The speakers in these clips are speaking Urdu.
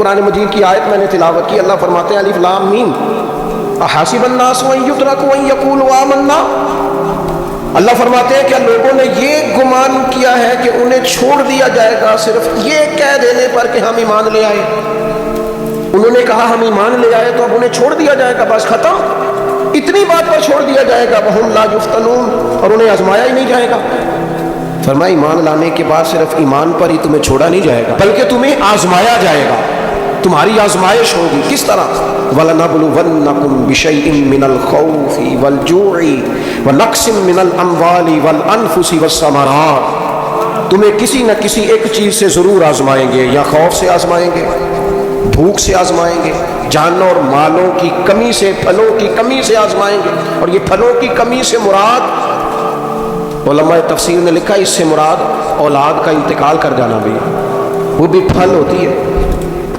قرآن مجید کی آیت میں نے تلاوت کی، اللہ فرماتے ہیں الف لام میم احاسب الناس ان یترکوا ان یقولوا آمنا۔ اللہ فرماتے ہیں کیا لوگوں نے یہ گمان کیا ہے کہ انہیں چھوڑ دیا جائے گا صرف یہ کہہ دینے پر کہ ہم ایمان لے آئے؟ انہوں نے کہا ہم ایمان لے آئے تو اب انہیں چھوڑ دیا جائے گا، بس ختم، اتنی بات پر چھوڑ دیا جائے گا، وہم لا یفتنون، اور انہیں آزمایا ہی نہیں جائے گا۔ فرمایا ایمان لانے کے بعد صرف ایمان پر ہی تمہیں چھوڑا نہیں جائے گا بلکہ تمہیں آزمایا جائے گا، تمہاری آزمائش ہوگی۔ کس طرح؟ وَلَنَبْلُوَنَّكُمْ بِشَيْءٍ مِّنَ الْخَوْفِ وَالْجُوعِ وَنَقْصٍ مِّنَ الْأَمْوَالِ وَالْأَنفُسِ وَالثَّمَرَاتِ، تمہیں کسی نہ کسی ایک چیز سے ضرور آزمائیں گے، یا خوف سے آزمائیں گے، بھوک سے آزمائیں گے، جانوں اور مالوں کی کمی سے، پھلوں کی کمی سے آزمائیں گے۔ اور یہ پھلوں کی کمی سے مراد، علماء تفسیر نے لکھا اس سے مراد اولاد کا انتقال کر جانا بھی ہے، وہ بھی پھل ہوتی ہے۔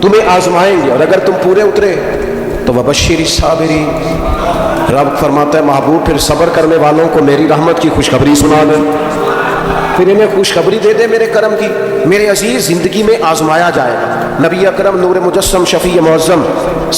تمہیں آزمائیں گے اور اگر تم پورے اترے تو وبشر الصابرین، رب فرماتا ہے محبوب پھر صبر کرنے والوں کو میری رحمت کی خوشخبری سنا دے، پھر انہیں خوشخبری دے دے میرے کرم کی۔ میرے عزیز زندگی میں آزمایا جائے گا۔ نبی اکرم نور مجسم شفیع معظم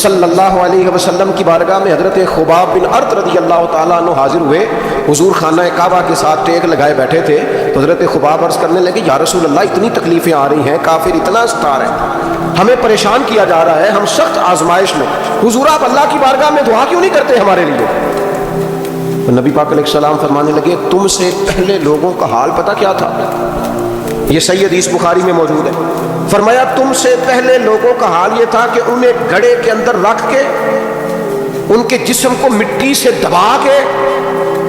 صلی اللہ علیہ وسلم کی بارگاہ میں حضرت خباب بن ارت رضی اللہ تعالیٰ عنہ حاضر ہوئے، حضور خانہ کعبہ کے ساتھ ٹیک لگائے بیٹھے تھے، تو حضرت خباب عرض کرنے لگے یا رسول اللہ اتنی تکلیفیں آ رہی ہیں، کافر اتنا ستا رہے ہیں، ہمیں پریشان کیا جا رہا ہے، ہم سخت آزمائش میں، حضور آپ اللہ کی بارگاہ میں دعا کیوں نہیں کرتے ہمارے لیے؟ نبی پاک علیہ السلام فرمانے لگے تم سے پہلے لوگوں کا حال پتہ کیا تھا؟ یہ صحیح حدیث بخاری میں موجود ہے۔ فرمایا تم سے پہلے لوگوں کا حال یہ تھا کہ انہیں گڑھے کے اندر رکھ کے ان کے جسم کو مٹی سے دبا کے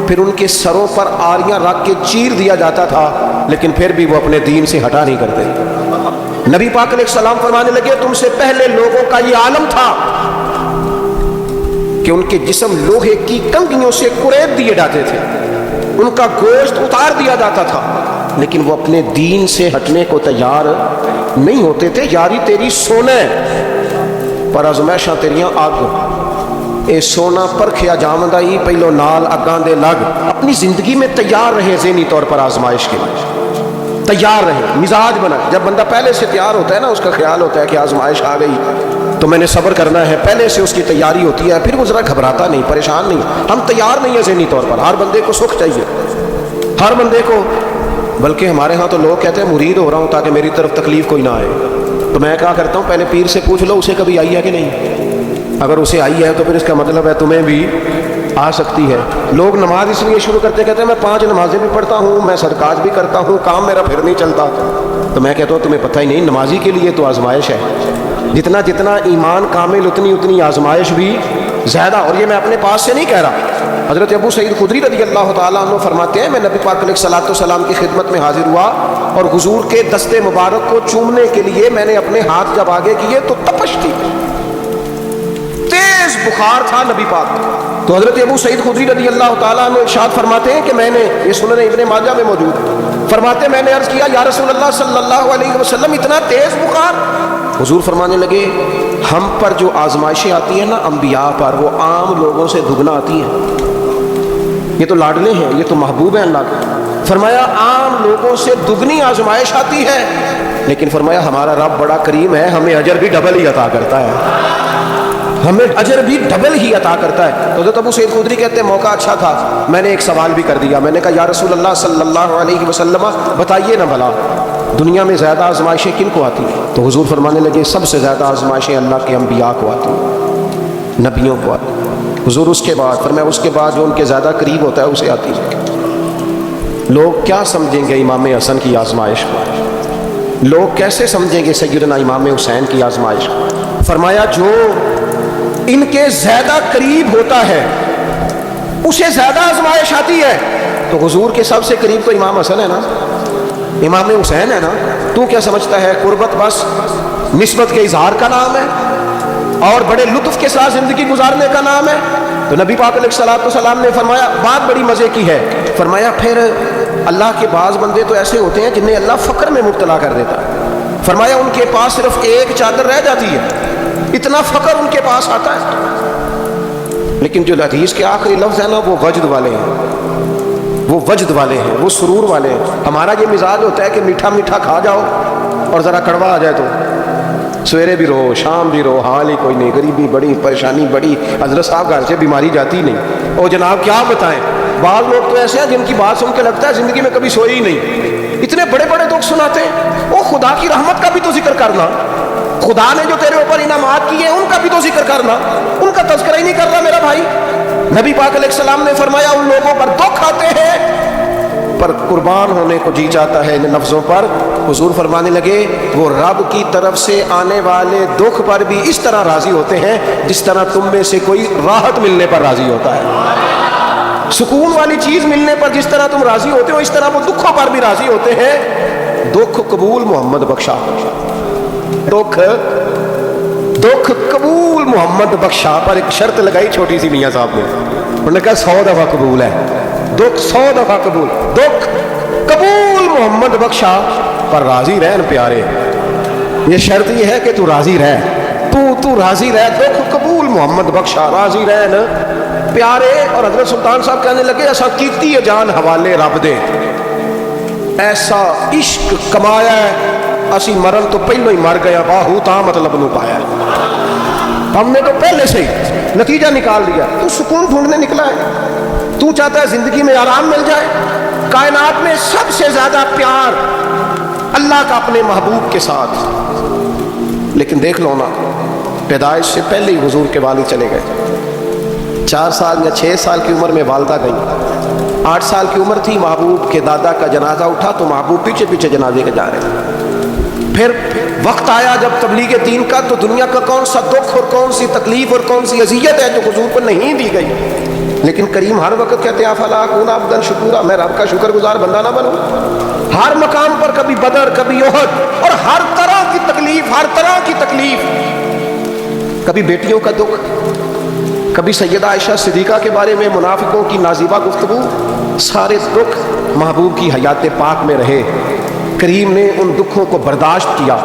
پھر ان کے سروں پر آریاں رکھ کے چیر دیا جاتا تھا، لیکن پھر بھی وہ اپنے دین سے ہٹا نہیں کرتے۔ نبی پاک علیہ السلام فرمانے لگے تم سے پہلے لوگوں کا یہ عالم تھا کہ ان کے جسم لوہے کی کنگھیوں سے کریت دیے جاتے تھے، ان کا گوشت اتار دیا جاتا تھا، لیکن وہ اپنے دین سے ہٹنے کو تیار نہیں ہوتے تھے۔ یاری تیری سونے پر ازمائشاں تیریاں آگ، اے سونا پرکھیا جامدہ ہی پہلو نال اگاں دے لگ۔ اپنی زندگی میں تیار رہے، ذہنی طور پر آزمائش کے لیے تیار رہے، مزاج بنا۔ جب بندہ پہلے سے تیار ہوتا ہے نا، اس کا خیال ہوتا ہے کہ آزمائش آ گئی تو میں نے صبر کرنا ہے، پہلے سے اس کی تیاری ہوتی ہے، پھر وہ ذرا گھبراتا نہیں، پریشان نہیں۔ ہم تیار نہیں ہیں ذہنی طور پر، ہر بندے کو سکھ چاہیے، ہر بندے کو، بلکہ ہمارے ہاں تو لوگ کہتے ہیں مرید ہو رہا ہوں تاکہ میری طرف تکلیف کوئی نہ آئے، تو میں کہا کرتا ہوں پہلے پیر سے پوچھ لو اسے کبھی آئی ہے کہ نہیں، اگر اسے آئی ہے تو پھر اس کا مطلب ہے تمہیں بھی آ سکتی ہے۔ لوگ نماز اس لیے شروع کرتے کہتے ہیں میں 5 نمازیں بھی پڑھتا ہوں، میں صدقات بھی کرتا ہوں، کام میرا پھر نہیں چلتا، تو میں کہتا ہوں تمہیں پتہ ہی نہیں، نمازی کے لیے تو آزمائش ہے، جتنا جتنا ایمان کامل اتنی اتنی آزمائش بھی زیادہ۔ اور یہ میں اپنے پاس سے نہیں کہہ رہا، حضرت ابو سعید خدری رضی اللہ تعالیٰ عنہ فرماتے ہیں میں نبی پاک علیہ الصلوۃ والسلام کی خدمت میں حاضر ہوا اور حضور کے دستے مبارک کو چومنے کے لیے میں نے اپنے ہاتھ جب آگے کیے تو تپش تھی، تیز بخار تھا نبی پاک۔ تو حضرت ابو سعید خدری رضی اللہ تعالیٰ عنہ ارشاد فرماتے ہیں کہ میں نے، یہ سنن ابن ماجہ میں موجود ہے، فرماتے میں نے عرض کیا یا رسول اللہ صلی اللہ علیہ وسلم اتنا تیز بخار؟ حضور فرمانے لگے ہم پر جو آزمائشیں آتی ہیں نا انبیاء پر، وہ عام لوگوں سے دگنا آتی ہیں، یہ تو لاڈلے ہیں، یہ تو محبوب ہیں اللہ کے۔ فرمایا عام لوگوں سے دگنی آزمائش آتی ہے، لیکن فرمایا ہمارا رب بڑا کریم ہے، ہمیں اجر بھی ڈبل ہی عطا کرتا ہے، ہمیں اجر بھی ڈبل ہی عطا کرتا ہے۔ تو حضرت ابو سعید خدری کہتے ہیں موقع اچھا تھا، میں نے ایک سوال بھی کر دیا، میں نے کہا یا رسول اللہ صلی اللہ علیہ وسلم بتائیے نا بھلا دنیا میں زیادہ آزمائشیں کن کو آتی ہیں؟ تو حضور فرمانے لگے سب سے زیادہ آزمائشیں اللہ کے انبیاء کو آتی ہیں، نبیوں کو آتی ہیں۔ حضور اس کے بعد فرمایا اس کے بعد جو ان کے زیادہ قریب ہوتا ہے اسے آتی ہے۔ لوگ کیا سمجھیں گے امام حسن کی آزمائش کو؟ لوگ کیسے سمجھیں گے سیدنا امام حسین کی آزمائش کو؟ فرمایا جو ان کے زیادہ قریب ہوتا ہے اسے زیادہ آزمائش آتی ہے۔ تو حضور کے سب سے قریب تو امام حسن ہے نا، امام حسین ہے نا، تو کیا سمجھتا ہے قربت بس نسبت کے اظہار کا نام ہے اور بڑے لطف کے ساتھ زندگی گزارنے کا نام ہے؟ تو نبی پاک علیہ الصلوۃ والسلام نے فرمایا بات بڑی مزے کی ہے، فرمایا پھر اللہ کے بعض بندے تو ایسے ہوتے ہیں جنہیں اللہ فقر میں مبتلا کر دیتا ہے، فرمایا ان کے پاس صرف ایک چادر رہ جاتی ہے، اتنا فقر ان کے پاس آتا ہے، لیکن جو حدیث کے آخری لفظ ہے نا وہ وجد والے ہیں، وہ وجد والے ہیں، وہ سرور والے ہیں۔ ہمارا یہ مزاج ہوتا ہے کہ میٹھا میٹھا کھا جاؤ اور ذرا کڑوا آ جائے تو سویرے بھی رو شام بھی رو، حال ہی کوئی نہیں، غریبی بڑی، پریشانی بڑی، حضرت صاحب گھر سے بیماری جاتی نہیں۔ اور جناب کیا بتائیں، بعض لوگ تو ایسے ہیں جن کی بات سن کے لگتا ہے زندگی میں کبھی سوئی ہی نہیں، اتنے بڑے بڑے دکھ سناتے ہیں۔ وہ خدا کی رحمت کا بھی تو ذکر کرنا، خدا نے جو تیرے اوپر انعامات کیے ان کا بھی تو ذکر کرنا، ان کا تذکرہ ہی نہیں کر رہا میرا بھائی۔ نبی پاک علیہ السلام نے فرمایا ان لوگوں پر دکھ آتے ہیں پر قربان ہونے کو جی چاہتا ہے ان لفظوں پر۔ حضور فرمانے لگے وہ رب کی طرف سے آنے والے دکھ پر بھی اس طرح راضی ہوتے ہیں جس طرح تم میں سے کوئی راحت ملنے پر راضی ہوتا ہے، سکون والی چیز ملنے پر جس طرح تم راضی ہوتے ہو اس طرح وہ دکھوں پر بھی راضی ہوتے ہیں۔ دکھ قبول محمد بخشا، دکھ قبول محمد بخشا، پر ایک شرط لگائی چھوٹی سی میاں صاحب نے، انہوں نے کہا 100 دفعہ قبول ہے، دکھ 100 دفعہ قبول، دکھ قبول محمد بخشا پر راضی رہن پیارے۔ یہ شرط یہ ہے کہ تو راضی رہ، تو راضی رہ، دکھ قبول محمد بخشا، راضی رہن پیارے۔ اور حضرت سلطان صاحب کہنے لگے ایسا کیتی ہے جان حوالے رب دے، ایسا عشق کمایا ہے اسی مرن تو پہلو ہی مر گیا، باہو تا مطلب نو پایا، ہم نے تو پہلے سے ہی نتیجہ نکال لیا۔ تو سکون ڈھونڈنے نکلا ہے، تو چاہتا ہے زندگی میں آرام مل جائے۔ کائنات میں سب سے زیادہ پیار اللہ کا اپنے محبوب کے ساتھ، لیکن دیکھ لو نا پیدائش سے پہلے ہی حضور کے والد چلے گئے، 4 سال یا 6 سال کی عمر میں والدہ گئی، 8 سال کی عمر تھی محبوب کے دادا کا جنازہ اٹھا تو محبوب پیچھے پیچھے جنازے کے جا رہے ہیں۔ پھر وقت آیا جب تبلیغ دین کا، تو دنیا کا کون سا دکھ اور کون سی تکلیف اور کون سی اذیت ہے جو حضور کو نہیں دی گئی، لیکن کریم ہر وقت کہتے ہیں افلا اکون عبدا شکورا، میں رب کا شکر گزار بندہ نہ بنوں۔ ہر مقام پر کبھی بدر کبھی احد، اور ہر طرح کی تکلیف، ہر طرح کی تکلیف، کبھی بیٹیوں کا دکھ، کبھی سیدہ عائشہ صدیقہ کے بارے میں منافقوں کی نازیبہ گفتگو، سارے دکھ محبوب کی حیات پاک میں رہے، کریم نے ان دکھوں کو برداشت کیا۔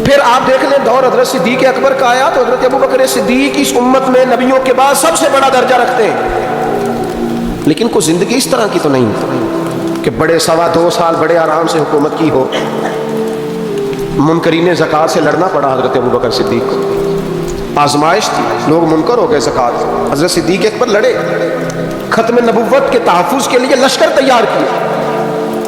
پھر آپ دیکھ لیں دور حضرت صدیق اکبر کا آیا تو حضرت ابوبکر صدیق اس امت میں نبیوں کے بعد سب سے بڑا درجہ رکھتے ہیں، لیکن کوئی زندگی اس طرح کی تو نہیں کہ بڑے 2.25 سال بڑے آرام سے حکومت کی ہو۔ منکرین زکوٰۃ سے لڑنا پڑا حضرت ابوبکر صدیق کو، آزمائش تھی، لوگ منکر ہو گئے زکوٰۃ، حضرت صدیق اکبر لڑے، ختم نبوت کے تحفظ کے لیے لشکر تیار کیا،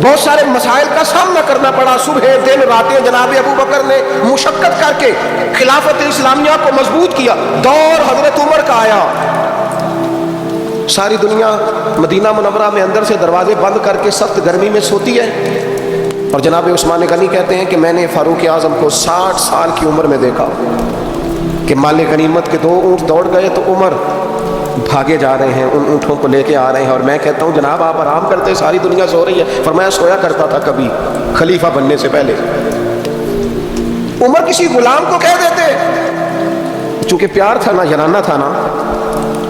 بہت سارے مسائل کا سامنا کرنا پڑا، صبح دن راتیں جناب ابوبکر نے مشقت کر کے خلافت اسلامیہ کو مضبوط کیا۔ دور حضرت عمر کا آیا، ساری دنیا مدینہ منورہ میں اندر سے دروازے بند کر کے سخت گرمی میں سوتی ہے، اور جناب عثمان غنی کہتے ہیں کہ میں نے فاروق اعظم کو 60 سال کی عمر میں دیکھا کہ مال غنیمت کے 2 اونٹ دوڑ گئے تو عمر بھاگے جا رہے ہیں، ان اونٹوں کو لے کے آ رہے ہیں، اور میں کہتا ہوں جناب آپ آرام کرتے، ساری دنیا سو رہی ہے۔ فرمایا سویا کرتا تھا کبھی خلیفہ بننے سے پہلے۔ عمر کسی غلام کو کہہ دیتے، چونکہ پیار تھا نا، جنانا تھا نا۔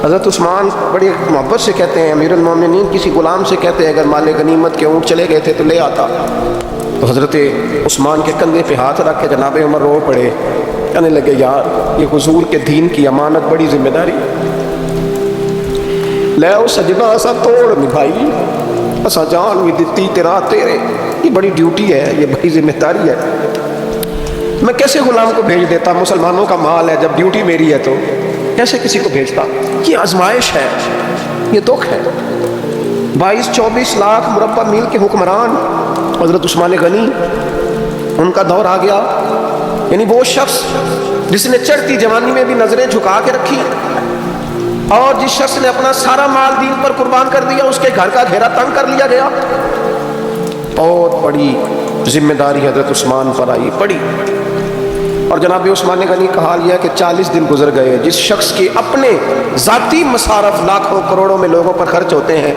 حضرت عثمان بڑی محبت سے کہتے ہیں امیر المومنین کسی غلام سے کہتے اگر مال غنیمت کے اونٹ چلے گئے تھے تو لے آتا، تو حضرت عثمان کے کندھے پہ ہاتھ رکھ کے جناب عمر رو پڑے، کہنے لگے یار یہ حضور کے دین کی امانت بڑی ذمہ داری، لے او سجدہ اسا توڑ نبھائی، اسا جان بھی دیتی تیرا تیرے، یہ بڑی ڈیوٹی ہے، یہ بڑی ذمہ داری ہے، میں کیسے غلام کو بھیج دیتا، مسلمانوں کا مال ہے، جب ڈیوٹی میری ہے تو کیسے کسی کو بھیجتا۔ یہ آزمائش ہے، یہ دکھ ہے۔ 22-24 لاکھ مربع میل کے حکمران حضرت عثمان غنی، ان کا دور آ گیا، یعنی وہ شخص جس نے چڑھتی جوانی میں بھی نظریں جھکا کے رکھی، اور جس شخص نے اپنا سارا مال دین پر قربان کر دیا، اس کے گھر کا گھیرا تنگ کر لیا گیا۔ بہت بڑی ذمہ داری حضرت عثمان پر آئی، پڑی۔ اور جناب عثمان غنی کا حال یہ ہے کہ 40 دن گزر گئے، جس شخص کے اپنے ذاتی مصارف لاکھوں کروڑوں میں لوگوں پر خرچ ہوتے ہیں،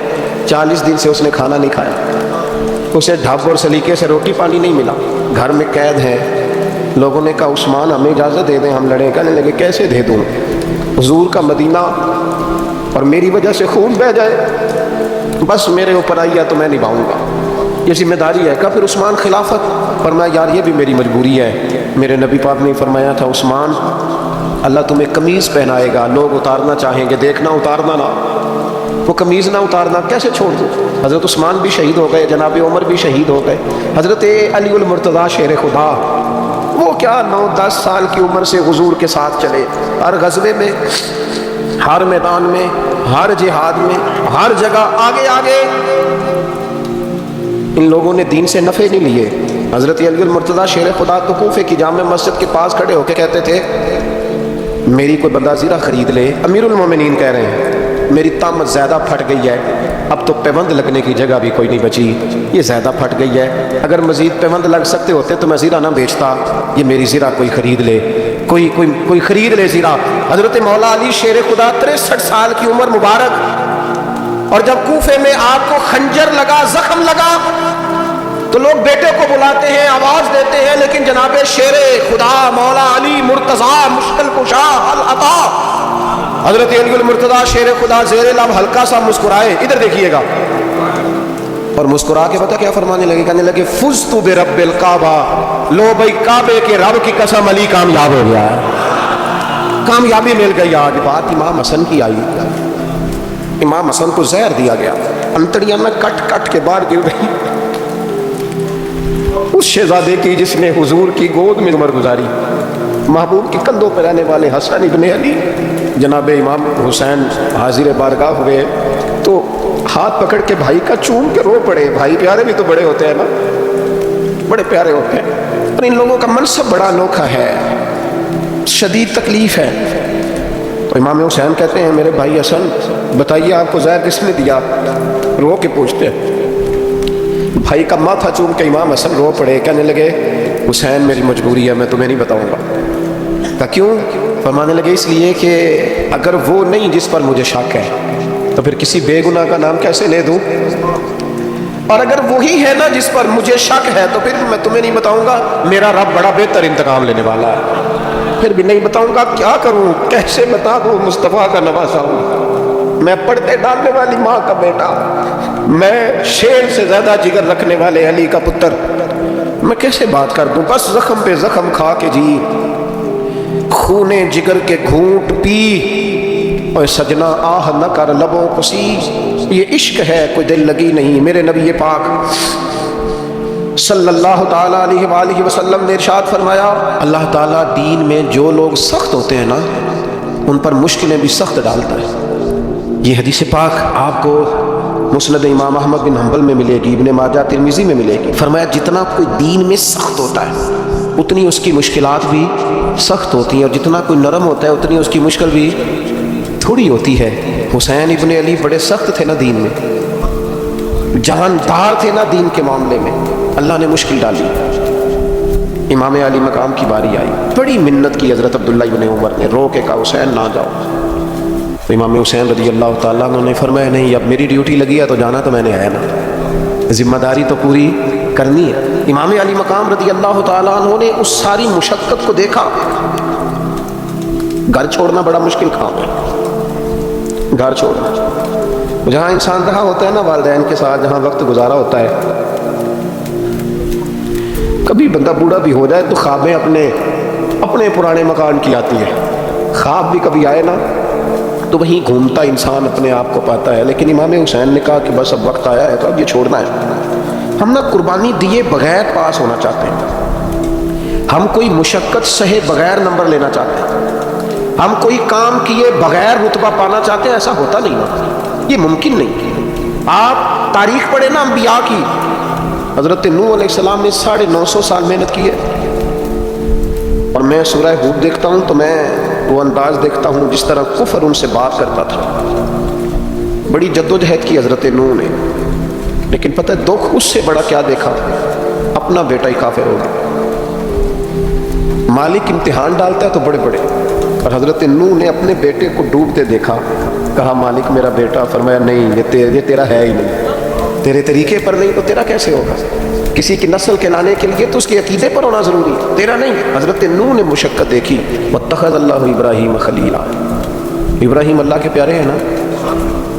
40 دن سے اس نے کھانا نہیں کھایا، اسے ڈھب اور سلیقے سے روٹی پانی نہیں ملا، گھر میں قید ہے۔ لوگوں نے کہا عثمان ہمیں اجازت دے دیں ہم لڑیں، کہنے لگے کیسے دے دوں، حضور کا مدینہ اور میری وجہ سے خون بہہ جائے، بس میرے اوپر آئی ہے تو میں نبھاؤں گا، یہ ذمہ داری ہے۔ کہا پھر عثمان خلافت، فرمایا یار یہ بھی میری مجبوری ہے، میرے نبی پاک نے فرمایا تھا عثمان اللہ تمہیں قمیض پہنائے گا، لوگ اتارنا چاہیں گے، دیکھنا اتارنا نہ، وہ قمیض نہ اتارنا کیسے چھوڑ دوں۔ حضرت عثمان بھی شہید ہو گئے، جناب عمر بھی شہید ہو گئے، حضرت علی المرتضیٰ شیر خدا وہ کیا 9-10 سال کی عمر سے حضور کے ساتھ چلے، ہر غزوے میں، ہر میدان میں، ہر جہاد میں، ہر جگہ آگے آگے۔ ان لوگوں نے دین سے نفع نہیں لیے۔ حضرت علی المرتضیٰ شیر خدا تو کوفے کی جامع مسجد کے پاس کھڑے ہو کے کہتے تھے میری کوئی بندہ زیرہ خرید لے۔ امیر المومنین کہہ رہے ہیں میری طامت زیادہ پھٹ گئی ہے، اب تو پیوند لگنے کی جگہ بھی کوئی نہیں بچی، یہ زیادہ پھٹ گئی ہے، اگر مزید پیوند لگ سکتے ہوتے تو میں زیرہ نہ بیچتا، یہ میری زیرہ کوئی خرید لے، کوئی خرید لے زیرہ۔ حضرت مولا علی شیر خدا 63 سال کی عمر مبارک، اور جب کوفے میں آپ کو خنجر لگا، زخم لگا، تو لوگ بیٹے کو بلاتے ہیں، آواز دیتے ہیں، لیکن جناب شیر خدا مولا علی مرتضیٰ مشکل کشا العطا حضرت علی المرتضیٰ شیر خدا زیر لب ہلکا سا مسکرائے، ادھر دیکھیے گا، اور مسکرا کے پتہ کیا فرمانے لگے، کہنے لگے فزت برب الکعبہ، لو بھائی کعبے کے رب کی قسم علی کامیاب ہو گیا ہے، کامیابی مل گئی۔ آج بات امام حسن کی آئی، امام حسن کو زہر دیا گیا، انتڑیاں میں کٹ کٹ کے باہر گر رہی، اس شہزادے کی جس نے حضور کی گود میں عمر گزاری، محبوب کے کندھوں پر رہنے والے حسن ابن علی، جناب امام حسین حاضر بارگاہ ہوئے تو ہاتھ پکڑ کے بھائی کا چوم کے رو پڑے۔ بھائی پیارے بھی تو بڑے ہوتے ہیں نا، بڑے پیارے ہوتے ہیں، اور ان لوگوں کا منصب بڑا انوکھا ہے، شدید تکلیف ہے۔ تو امام حسین کہتے ہیں میرے بھائی حسن بتائیے آپ کو زہر کس نے دیا؟ رو کے پوچھتے ہیں۔ بھائی کا ماتھا چوم کے امام حسن رو پڑے، کہنے لگے حسین میری مجبوری ہے، میں تمہیں نہیں بتاؤں گا۔ کہا کیوں؟ فرمانے لگے اس لیے کہ اگر وہ نہیں جس پر مجھے شک ہے تو پھر کسی بے گناہ کا نام کیسے لے دوں، اور اگر وہی ہے نا جس پر مجھے شک ہے تو پھر میں تمہیں نہیں بتاؤں گا، میرا رب بڑا بہتر انتقام لینے والا ہے، پھر بھی نہیں بتاؤں گا، کیا کروں، کیسے بتا دوں، مصطفیٰ کا نواسا ہوں، میں پردے ڈالنے والی ماں کا بیٹا، میں شیر سے زیادہ جگر رکھنے والے علی کا پتر، میں کیسے بات کر دوں، بس زخم پہ زخم کھا کے جی، خونے جگر کے گھونٹ پی، اور سجنا آہ نہ کر لبوں کو سی، یہ عشق ہے کوئی دل لگی نہیں۔ میرے نبی پاک صلی اللہ تعالیٰ علیہ وآلہ وسلم نے ارشاد فرمایا اللہ تعالیٰ دین میں جو لوگ سخت ہوتے ہیں نا ان پر مشکلیں بھی سخت ڈالتا ہے۔ یہ حدیث پاک آپ کو مسند امام احمد بن حنبل میں ملے گی، ابن ماجہ ترمذی میں ملے گی۔ فرمایا جتنا کوئی دین میں سخت ہوتا ہے اتنی اس کی مشکلات بھی سخت ہوتی ہیں، اور جتنا کوئی نرم ہوتا ہے اتنی اس کی مشکل بھی تھوڑی ہوتی ہے۔ حسین ابن علی بڑے سخت تھے نا دین میں، جاندار تھے نا دین کے معاملے میں، اللہ نے مشکل ڈالی۔ امام علی مقام کی باری آئی، بڑی منت کی حضرت عبداللہ ابن عمر نے، رو کے کہا حسین نہ جاؤ۔ تو امام حسین رضی اللہ تعالیٰ عنہ نے فرمایا نہیں اب میری ڈیوٹی لگی ہے تو جانا تو میں نے ہے نا، ذمہ داری تو پوری کرنی ہے۔ امام علی مقام رضی اللہ تعالیٰ عنہ نے اس ساری مشقت کو دیکھا، گھر چھوڑنا بڑا مشکل کام ہے، گھر چھوڑنا، جہاں انسان رہا ہوتا ہے نا والدین کے ساتھ، جہاں وقت گزارا ہوتا ہے، کبھی بندہ بوڑھا بھی ہو جائے تو خوابیں اپنے پرانے مکان کی آتی ہے، خواب بھی کبھی آئے نا تو وہیں گھومتا انسان اپنے آپ کو پاتا ہے۔ لیکن امام حسین نے کہا کہ بس اب وقت آیا ہے تو اب یہ چھوڑنا ہے، ہم نہ قربانی دیے بغیر پاس ہونا چاہتے ہیں، ہم کوئی مشقت سہے بغیر نمبر لینا چاہتے ہیں، ہم کوئی کام کیے بغیر رتبہ پانا چاہتے ہیں، ایسا ہوتا نہیں نا، یہ ممکن نہیں۔ آپ تاریخ پڑھیں نا انبیاء کی، حضرت نوح علیہ السلام نے 950 سال محنت کی ہے، اور میں سورہ ہود دیکھتا ہوں تو میں وہ انداز دیکھتا ہوں جس طرح کفر ان سے بات کرتا تھا، بڑی جدوجہد کی حضرت نوح نے، لیکن پتہ ہے دکھ اس سے بڑا کیا دیکھا، اپنا بیٹا ہی کافر ہو گیا۔ مالک امتحان ڈالتا ہے تو بڑے بڑے، اور حضرت نوح نے اپنے بیٹے کو ڈوبتے دیکھا، کہا مالک میرا بیٹا، فرمایا نہیں یہ تیرا ہے ہی نہیں، تیرے طریقے پر نہیں تو تیرا کیسے ہوگا، کسی کی نسل کے لانے کے لیے تو اس کے عقیدے پر ہونا ضروری ہے، تیرا نہیں۔ حضرت نوح نے مشقت دیکھی، واتخذ اللہ ابراہیم خلیلا، ابراہیم اللہ کے پیارے ہیں نا،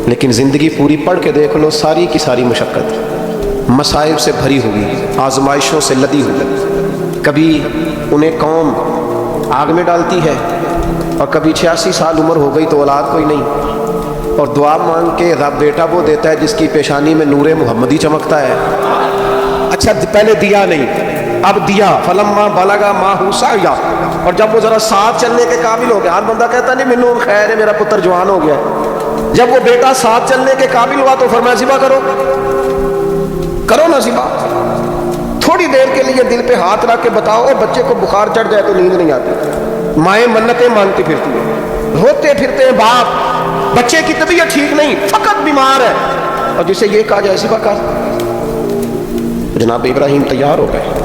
لیکن زندگی پوری پڑھ کے دیکھ لو، ساری کی ساری مشقت مصائب سے بھری ہوئی، آزمائشوں سے لدی ہوئی، کبھی انہیں قوم آگ میں ڈالتی ہے، اور کبھی 86 سال عمر ہو گئی تو اولاد کوئی نہیں، اور دعا مانگ کے رب بیٹا وہ دیتا ہے جس کی پیشانی میں نور محمدی چمکتا ہے۔ اچھا پہلے دیا نہیں، اب دیا فلما بلغا ماہو سعیا، اور جب وہ ذرا ساتھ چلنے کے قابل ہو گیا، ہر بندہ کہتا نہیں مینوں خیر ہے میرا پتر جوان ہو گیا، جب وہ بیٹا ساتھ چلنے کے قابل ہوا تو فرمایا ذبح کرو، کرو نا ذبح۔ تھوڑی دیر کے لیے دل پہ ہاتھ رکھ کے بتاؤ، اور بچے کو بخار چڑھ جائے تو نیند نہیں آتی، مائیں منتیں مانگتی پھرتی ہیں، روتے پھرتے ہیں باپ، بچے کی طبیعت ٹھیک نہیں، فقط بیمار ہے، اور جسے یہ کہا جائے ذبح کر۔ جناب ابراہیم تیار ہو گئے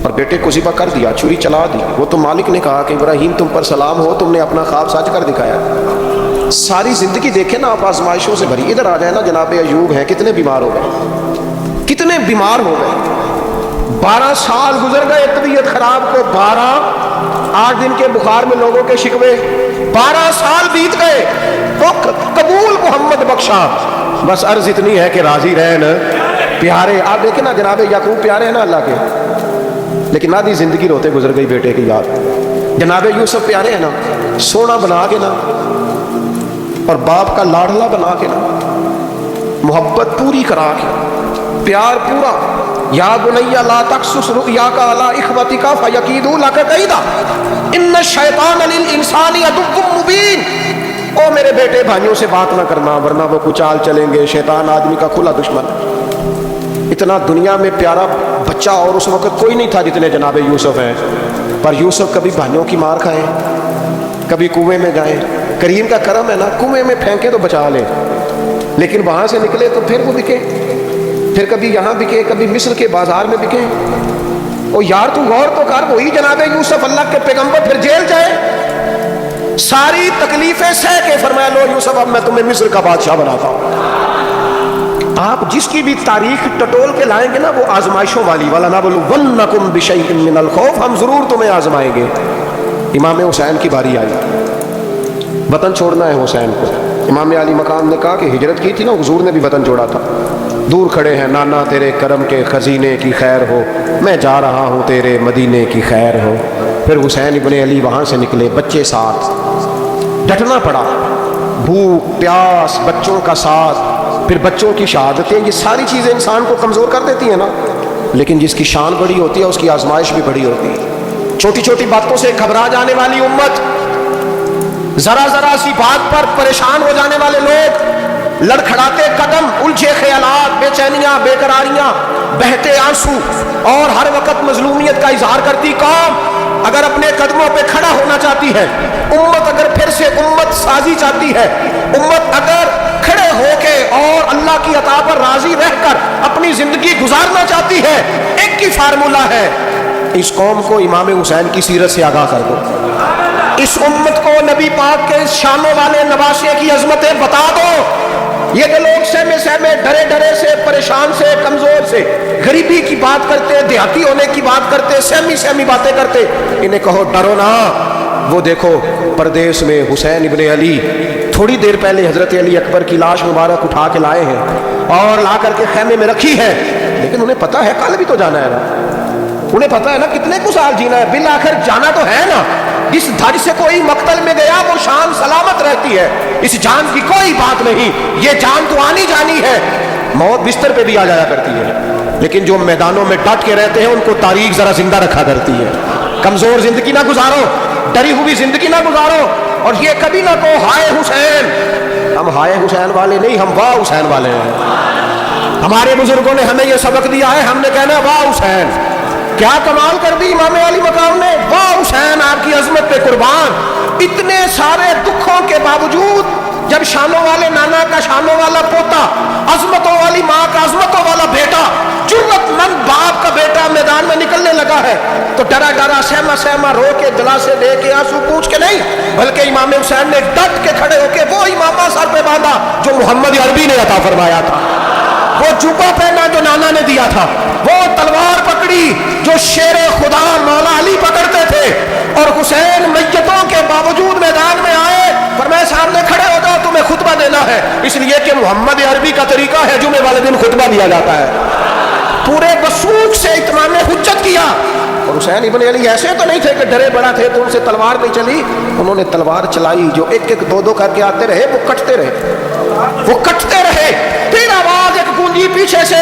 اور بیٹے کو ذبح کر دیا، چھری چلا دی۔ وہ تو مالک نے کہا کہ ابراہیم تم پر سلام ہو، تم نے اپنا خواب سچ کر دکھایا۔ ساری زندگی دیکھیں نا آپ آزمائشوں سے بھری، ادھر آ جائے نا جناب ایوب ہیں، کتنے بیمار ہو گئے، کتنے بیمار ہو گئے، 12 سال گزر گئے طبیعت خراب کو، 8 دن کے بخار میں لوگوں کے شکوے، 12 سال بیت گئے، وہ قبول محمد بخشا، بس عرض اتنی ہے کہ راضی رہن پیارے۔ آپ دیکھیں نا جناب یعقوب پیارے ہیں نا اللہ کے، لیکن آدھی زندگی روتے گزر گئی بیٹے کی یاد۔ جناب یوسف پیارے ہیں نا، سونا بنا کے نا، اور باپ کا لاڈلا بنا کے نا، محبت پوری کرا کے، پیار پورا۔ یا بنی لا تقصص رؤیاک علی اخوتک فیکیدوا لک کیدا ان الشیطان للانسان عدو مبین۔ او میرے بیٹے بھائیوں سے بات نہ کرنا ورنہ وہ کچال چلیں گے، شیطان آدمی کا کھلا دشمن۔ اتنا دنیا میں پیارا بچہ اور اس وقت کوئی نہیں تھا جتنے جناب یوسف ہیں، پر یوسف کبھی بھائیوں کی مار کھائیں، کبھی کنویں میں گئے، کریم کا کرم ہے نا، کنویں میں پھینکے تو بچا لے، لیکن وہاں سے نکلے تو پھر وہ بکے، پھر کبھی یہاں بکے، کبھی مصر کے بازار میں بکے۔ او یار تو غور تو کر، وہی جناب یوسف اللہ کے پیغمبر پھر جیل جائے، ساری تکلیفیں سہ کے فرمایا لو یوسف اب میں تمہیں مصر کا بادشاہ بناتا ہوں۔ آپ جس کی بھی تاریخ ٹٹول کے لائیں گے نا وہ آزمائشوں والی، وَلَنَبْلُوَنَّكُمْ بِشَيْءٍ مِّنَ الْخَوْفِ، ہم ضرور تمہیں آزمائیں گے۔ امام حسین کی باری آئی، وطن چھوڑنا ہے حسین کو۔ امام علی مقام نے کہا کہ ہجرت کی تھی نا، حضور نے بھی وطن چھوڑا تھا، دور کھڑے ہیں نانا تیرے کرم کے خزینے کی خیر ہو، میں جا رہا ہوں تیرے مدینے کی خیر ہو۔ پھر حسین ابن علی وہاں سے نکلے، بچے ساتھ، ڈٹنا پڑا، بھوک پیاس، بچوں کا ساتھ، پھر بچوں کی شہادتیں، یہ ساری چیزیں انسان کو کمزور کر دیتی ہیں نا، لیکن جس کی شان بڑی ہوتی ہے اس کی آزمائش بھی بڑی ہوتی ہے۔ چھوٹی چھوٹی باتوں سے گھبرا جانے والی امت، ذرا ذرا سی بات پر پریشان ہو جانے والے لوگ، لڑکھڑاتے قدم، الجھے خیالات، بے چینیاں، بے قراریاں، بہتے آنسو، اور ہر وقت مظلومیت کا اظہار کرتی قوم اگر اپنے قدموں پہ کھڑا ہونا چاہتی ہے، امت اگر پھر سے امت سازی چاہتی ہے، امت اگر کھڑے ہو کے اور اللہ کی عطا پر راضی رہ کر اپنی زندگی گزارنا چاہتی ہے، ایک ہی فارمولہ ہے، اس قوم کو امام حسین کی سیرت سے آگاہ کر دو، اس امت کو نبی پاک کے شانوں والے نواسے کی عظمتیں بتا دو۔ یہ جو لوگ سہمے سہمے، ڈرے ڈرے سے، پریشان سے، کمزور سے، غریبی کی بات کرتے، دیہاتی ہونے کی بات کرتے، سہمی سہمی باتیں کرتے، انہیں کہو ڈرو نہ۔ وہ دیکھو پردیس میں حسین ابن علی تھوڑی دیر پہلے حضرت علی اکبر کی لاش مبارک اٹھا کے لائے ہیں اور لا کر کے خیمے میں رکھی ہے، لیکن انہیں پتا ہے کل بھی تو جانا ہے نا، انہیں پتا ہے نا کتنے کو سال جینا ہے، بالآخر جانا تو ہے نا۔ جس دھج سے کوئی مقتل میں گیا وہ شان سلامت رہتی ہے، اس جان کی کوئی بات نہیں، یہ جان تو آنی جانی ہے، موت بستر پہ بھی آ جایا کرتی ہے، لیکن جو میدانوں میں ڈٹ کے رہتے ہیں ان کو تاریخ ذرا زندہ رکھا کرتی ہے۔ کمزور زندگی نہ گزارو، ڈری ہوئی زندگی نہ گزارو، اور یہ کبھی نہ کہو ہائے حسین۔ ہم ہائے حسین والے نہیں، ہم واہ حسین والے ہیں۔ ہمارے بزرگوں نے ہمیں یہ سبق دیا ہے، ہم نے کہنا واہ حسین، کیا کمال کر دی امام علی مقام نے، واہ حسین آپ کی عظمت پہ قربان۔ اتنے سارے دکھوں کے باوجود جب شانوں والے نانا کا شانوں والا پوتا، عظمتوں والی ماں کا عظمتوں والا بیٹا، جرت مند باپ کا بیٹا میدان میں نکلنے لگا ہے تو ڈرا ڈرا سہما سہما رو کے دلاسے دے کے آنسو پوچھ کے نہیں، بلکہ امام حسین نے ڈٹ کے کھڑے ہو کے وہ امامہ سر پہ باندھا جو محمد عربی نے عطا فرمایا تھا، وہ جوبہ پہنا جو نانا نے دیا تھا، وہ تلوار پکڑی جو شیر خدا مولا علی پکڑتے تھے، اور حسین میتوں کے باوجود میدان میں آئے، فرمایا سامنے کھڑے ہو جاؤ تمہیں خطبہ دینا ہے، اس لیے کہ محمد عربی کا طریقہ ہے جمعے والے دن خطبہ دیا جاتا ہے۔ پورے وثوق سے اتمام حجت کیا، اور حسین ابن علی ایسے تو نہیں تھے کہ ڈرے بڑا تھے تو ان سے تلوار نہیں چلی، انہوں نے تلوار چلائی، جو ایک ایک دو دو کر کے آتے رہے وہ کٹتے رہے، وہ کٹتے رہے، پھر آواز ایک گونجی پیچھے سے،